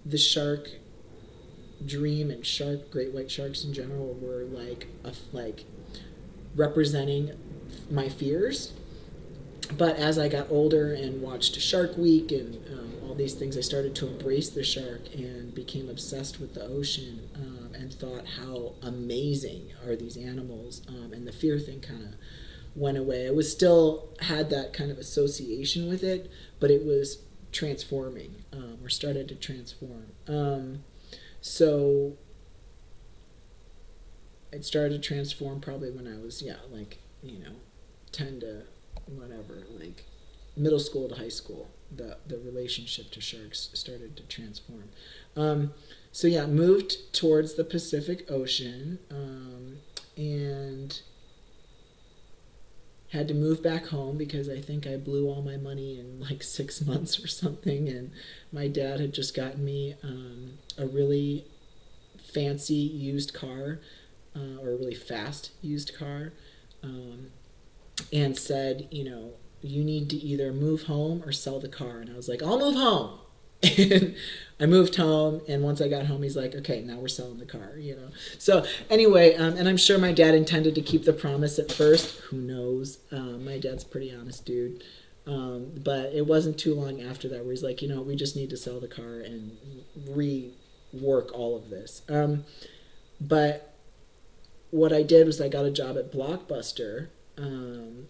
the shark dream and great white sharks in general, were like representing my fears. But as I got older and watched Shark Week and all these things, I started to embrace the shark and became obsessed with the ocean, and thought how amazing are these animals, and the fear thing kind of went away. I was still had that kind of association with it, but it was transforming, or started to transform. So it started to transform probably when I was, yeah, like, 10 to whatever, like middle school to high school. The relationship to sharks started to transform. So yeah, moved towards the Pacific Ocean, and had to move back home because I think I blew all my money in like 6 months or something. And my dad had just gotten me a really fancy used car, or a really fast used car, um, and said, you need to either move home or sell the car. And I was like, I'll move home. And I moved home, and once I got home, he's like, okay, now we're selling the car. So anyway, and I'm sure my dad intended to keep the promise at first. Who knows? My dad's a pretty honest dude. But it wasn't too long after that where he's like, we just need to sell the car and rework all of this. But what I did was I got a job at Blockbuster,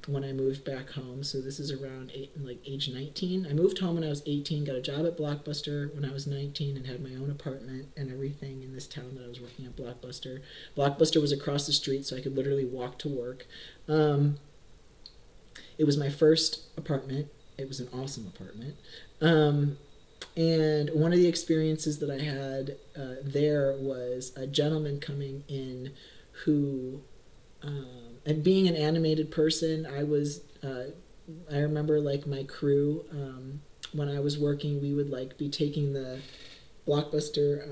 when I moved back home. So this is around age 19. I moved home when I was 18, got a job at Blockbuster when I was 19, and had my own apartment and everything in this town that I was working at Blockbuster. Blockbuster was across the street, so I could literally walk to work. It was my first apartment. It was an awesome apartment. And one of the experiences that I had there was a gentleman coming in who, and being an animated person, I remember like my crew, when I was working, we would like be taking the Blockbuster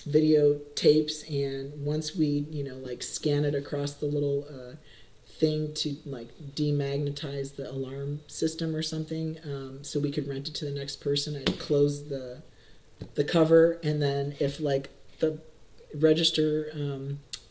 video tapes, and once we, like scan it across the little thing to like demagnetize the alarm system or something, so we could rent it to the next person, I'd close the cover, and then if like the register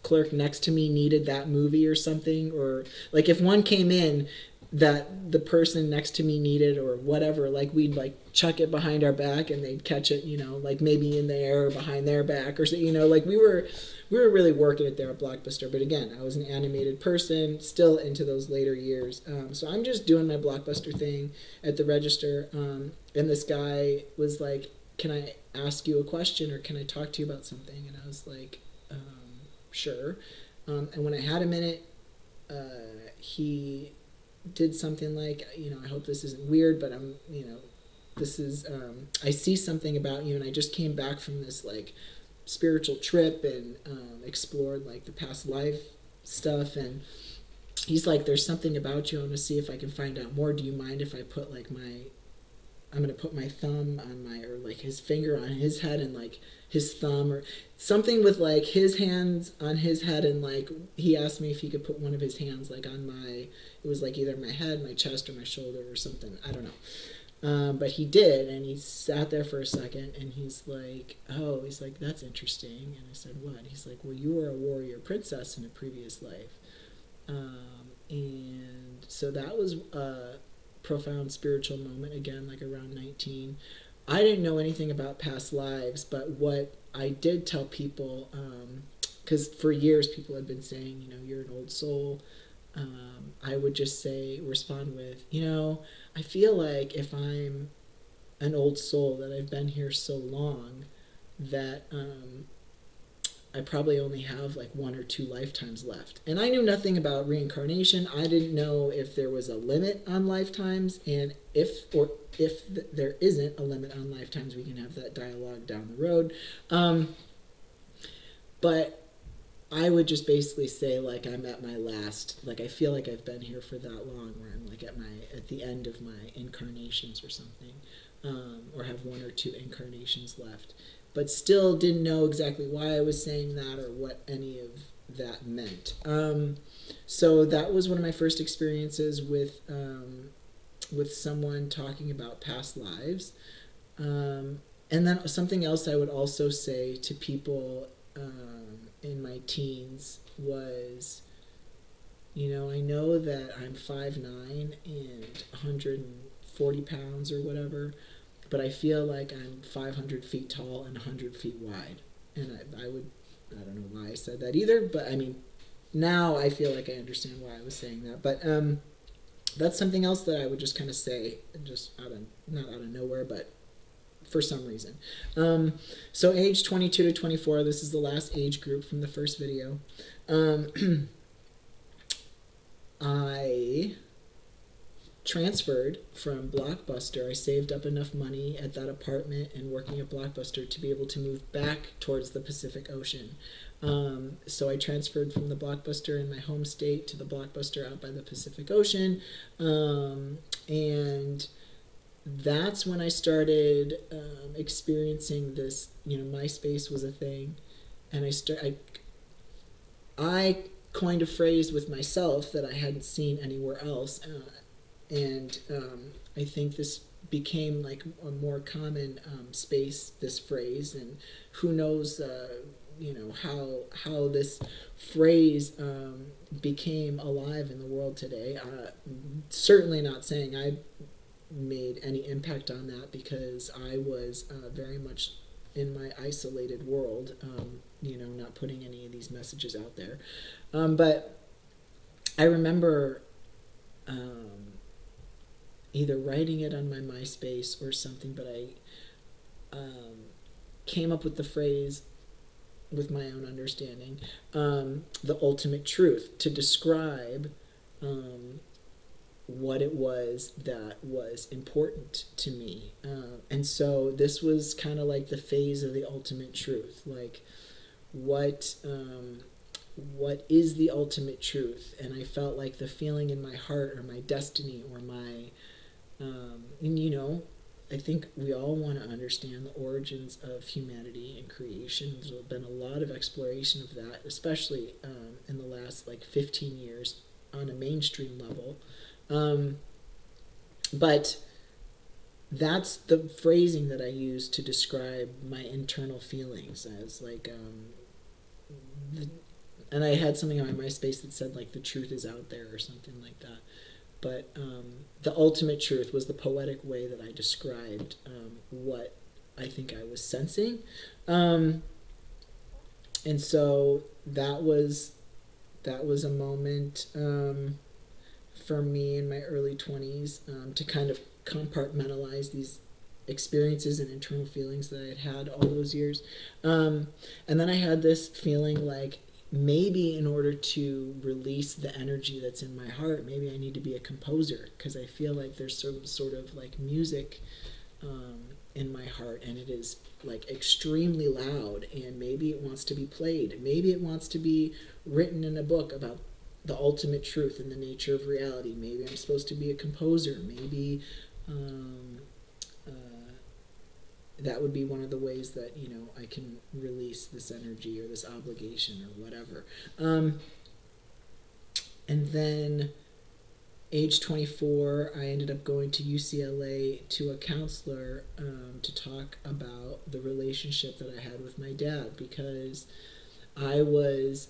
clerk next to me needed that movie or something, or like if one came in that the person next to me needed or whatever, like we'd like chuck it behind our back and they'd catch it, like maybe in the air behind their back or so, like we were really working it there at Blockbuster. But again, I was an animated person still into those later years. So I'm just doing my Blockbuster thing at the register. And this guy was like, can I ask you a question, or can I talk to you about something? And I was like, sure. And when I had a minute, he did something like, I hope this isn't weird, but this is, I see something about you, and I just came back from this like spiritual trip and explored like the past life stuff, and he's like, there's something about you. I want to see if I can find out more. Do you mind if I put like I'm going to put my thumb on or like his finger on his head, and like his thumb or something with like his hands on his head, and like he asked me if he could put one of his hands like on it was like either my head, my chest, or my shoulder or something. I don't know. But he did, and he sat there for a second, and he's like, that's interesting. And I said, what? He's like, well, you were a warrior princess in a previous life. And so that was a profound spiritual moment, again, like around 19. I didn't know anything about past lives, but what I did tell people, because for years people had been saying, you're an old soul. I would just respond with, I feel like if I'm an old soul, that I've been here so long that I probably only have like 1 or 2 lifetimes left. And I knew nothing about reincarnation. I didn't know if there was a limit on lifetimes, and if there isn't a limit on lifetimes, we can have that dialogue down the road. But I would just basically say like I'm at my last, like I feel like I've been here for that long, where I'm like at the end of my incarnations or something, or have 1 or 2 incarnations left. But still didn't know exactly why I was saying that or what any of that meant. So that was one of my first experiences with someone talking about past lives. And then something else I would also say to people in my teens was, I know that I'm 5'9" and 140 pounds or whatever, but I feel like I'm 500 feet tall and 100 feet wide. And I don't know why I said that either, but I mean, now I feel like I understand why I was saying that. But that's something else that I would just kind of say, just not out of nowhere, but for some reason. So age 22 to 24, this is the last age group from the first video. I transferred from Blockbuster. I saved up enough money at that apartment and working at Blockbuster to be able to move back towards the Pacific Ocean. So I transferred from the Blockbuster in my home state to the Blockbuster out by the Pacific Ocean. And that's when I started experiencing this, MySpace was a thing. And I coined a phrase with myself that I hadn't seen anywhere else. And I think this became like a more common space, this phrase, and who knows, how this phrase became alive in the world today. Certainly not saying I made any impact on that, because I was very much in my isolated world, not putting any of these messages out there. But I remember either writing it on my MySpace or something, but I came up with the phrase with my own understanding, the ultimate truth, to describe what it was that was important to me. And so this was kind of like the phase of the ultimate truth, like what is the ultimate truth? And I felt like the feeling in my heart, or my destiny, or my and I think we all want to understand the origins of humanity and creation. There's been a lot of exploration of that, especially in the last 15 years on a mainstream level. But that's the phrasing that I use to describe my internal feelings, as and I had something on my MySpace that said the truth is out there or something like that. But the ultimate truth was the poetic way that I described what I think I was sensing. And so that was a moment for me in my early 20s to kind of compartmentalize these experiences and internal feelings that I had all those years. And then I had this feeling like, maybe in order to release the energy that's in my heart, maybe I need to be a composer, because I feel like there's some sort of like music in my heart, and it is like extremely loud, and maybe it wants to be played, maybe it wants to be written in a book about the ultimate truth and the nature of reality. Maybe I'm supposed to be a composer. Maybe um, that would be one of the ways that I can release this energy or this obligation or whatever. And then age 24, I ended up going to UCLA to a counselor to talk about the relationship that I had with my dad, because I was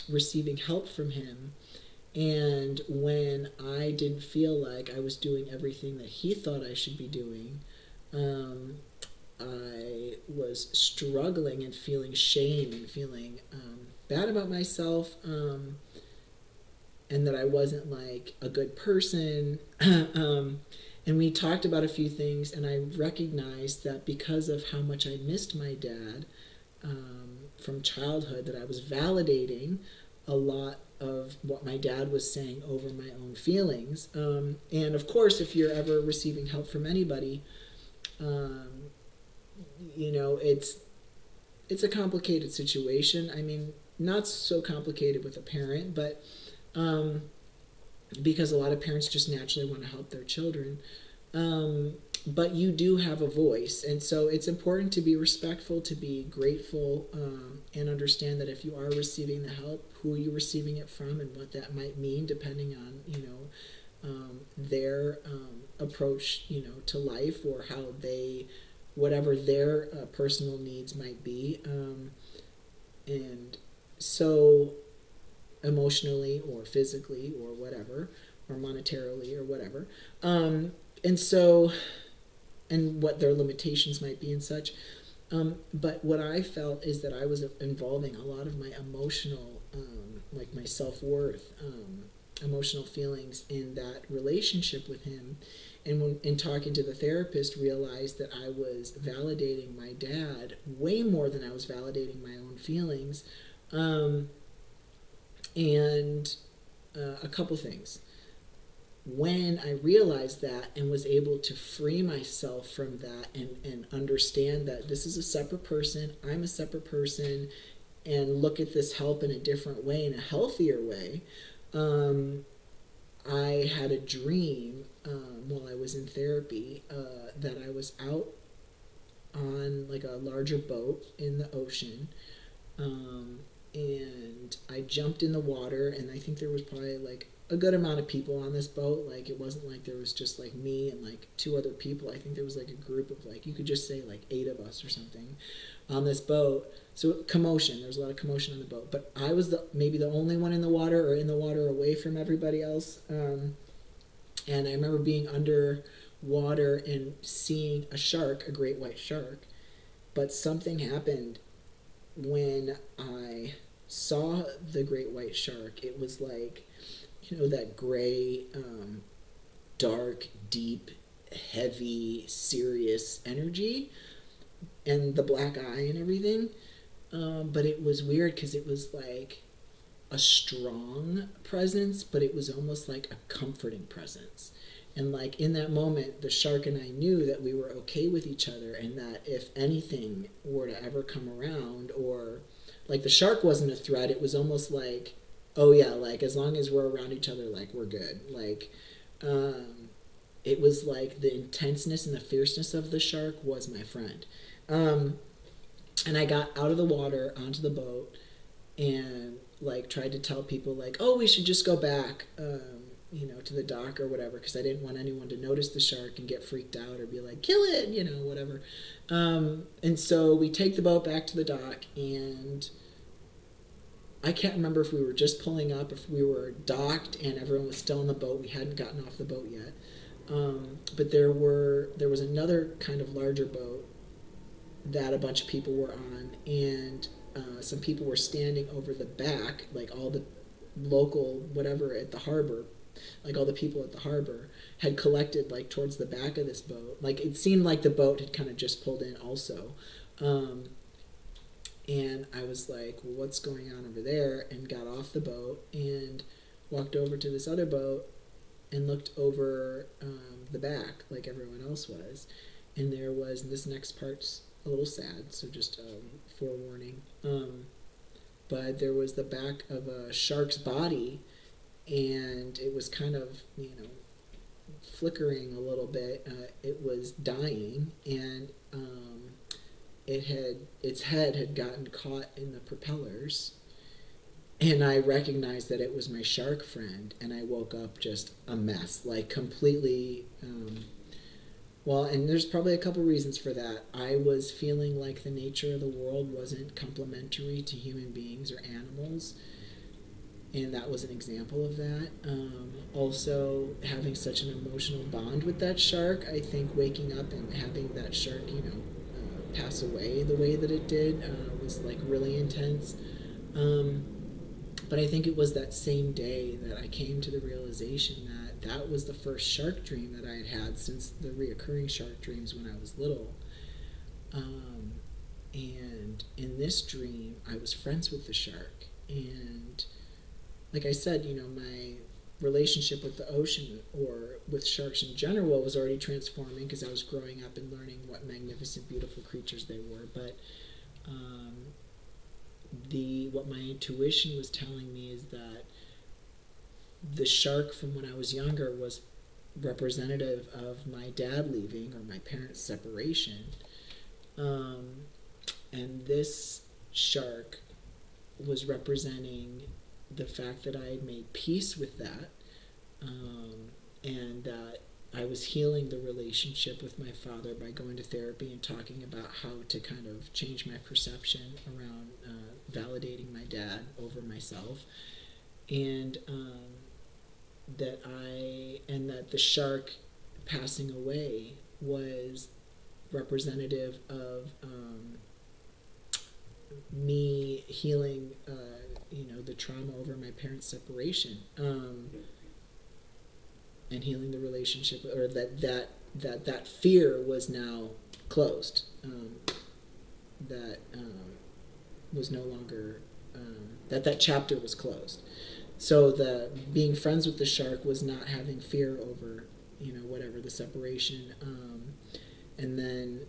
receiving help from him. And when I didn't feel like I was doing everything that he thought I should be doing, um, I was struggling and feeling shame and feeling bad about myself, and that I wasn't like a good person. And we talked about a few things, and I recognized that because of how much I missed my dad from childhood, that I was validating a lot of what my dad was saying over my own feelings. And of course, if you're ever receiving help from anybody, um, it's a complicated situation. I mean, not so complicated with a parent, but um, because a lot of parents just naturally want to help their children. But you do have a voice, and so it's important to be respectful, to be grateful, and understand that if you are receiving the help, who you're receiving it from, and what that might mean, depending on their approach, to life, or how they, whatever their personal needs might be, and so emotionally or physically or whatever, or monetarily or whatever, and so, and what their limitations might be and such. But what I felt is that I was involving a lot of my emotional, like my self-worth, emotional feelings in that relationship with him. And when in talking to the therapist, realized that I was validating my dad way more than I was validating my own feelings. And a couple things. When I realized that and was able to free myself from that, and understand that this is a separate person, I'm a separate person, and look at this help in a different way, in a healthier way, I had a dream while I was in therapy, that I was out on like a larger boat in the ocean, and I jumped in the water, and I think there was probably like a good amount of people on this boat. Like, it wasn't like there was just like me and like two other people. I think there was like a group of, like, you could just say like 8 of us or something on this boat. So commotion, there was a lot of commotion on the boat, but I was maybe the only one in the water, or in the water away from everybody else. And I remember being underwater and seeing a shark, a great white shark. But something happened when I saw the great white shark. It was like, that gray, dark, deep, heavy, serious energy, and the black eye and everything. But it was weird because it was like a strong presence, but it was almost like a comforting presence. And like in that moment, the shark and I knew that we were okay with each other, and that if anything were to ever come around, or like the shark wasn't a threat, it was almost like, oh yeah, like as long as we're around each other, like we're good. Like, it was like the intenseness and the fierceness of the shark was my friend. And I got out of the water onto the boat, and like tried to tell people like, oh, we should just go back, to the dock or whatever, because I didn't want anyone to notice the shark and get freaked out or be like, kill it, whatever. And so we take the boat back to the dock, and I can't remember if we were just pulling up, if we were docked and everyone was still in the boat. We hadn't gotten off the boat yet. But there was another kind of larger boat that a bunch of people were on, and some people were standing over the back, like all the local whatever at the harbor, like all the people at the harbor had collected like towards the back of this boat. Like it seemed like the boat had kind of just pulled in also. And I was like, well, what's going on over there? And got off the boat and walked over to this other boat and looked over the back like everyone else was. And there was, and this next part's a little sad, so just forewarning. But there was the back of a shark's body, and it was kind of, flickering a little bit. It was dying, and its head had gotten caught in the propellers, and I recognized that it was my shark friend, and I woke up just a mess, like completely. Well, and there's probably a couple reasons for that. I was feeling like the nature of the world wasn't complementary to human beings or animals, and that was an example of that. Also, having such an emotional bond with that shark, I think waking up and having that shark, pass away the way that it did was like really intense. But I think it was that same day that I came to the realization that that was the first shark dream that I had had since the reoccurring shark dreams when I was little. And in this dream, I was friends with the shark. And like I said, my relationship with the ocean or with sharks in general was already transforming because I was growing up and learning what magnificent, beautiful creatures they were. But what my intuition was telling me is that the shark from when I was younger was representative of my dad leaving or my parents' separation. And this shark was representing the fact that I had made peace with that, and that I was healing the relationship with my father by going to therapy and talking about how to kind of change my perception around validating my dad over myself, and that the shark passing away was representative of me healing, the trauma over my parents' separation, and healing the relationship, or that fear was now closed. That was no longer that chapter was closed. So the being friends with the shark was not having fear over whatever the separation, and then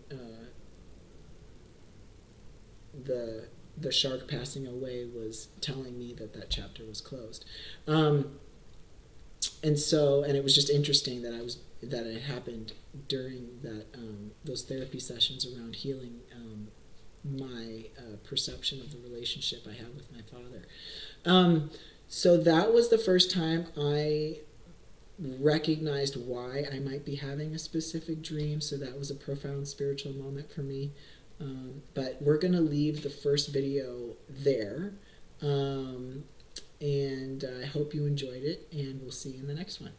the shark passing away was telling me that chapter was closed. And it was just interesting that it happened during those therapy sessions around healing my perception of the relationship I had with my father. So that was the first time I recognized why I might be having a specific dream. So that was a profound spiritual moment for me. But we're going to leave the first video there. And I hope you enjoyed it, and we'll see you in the next one.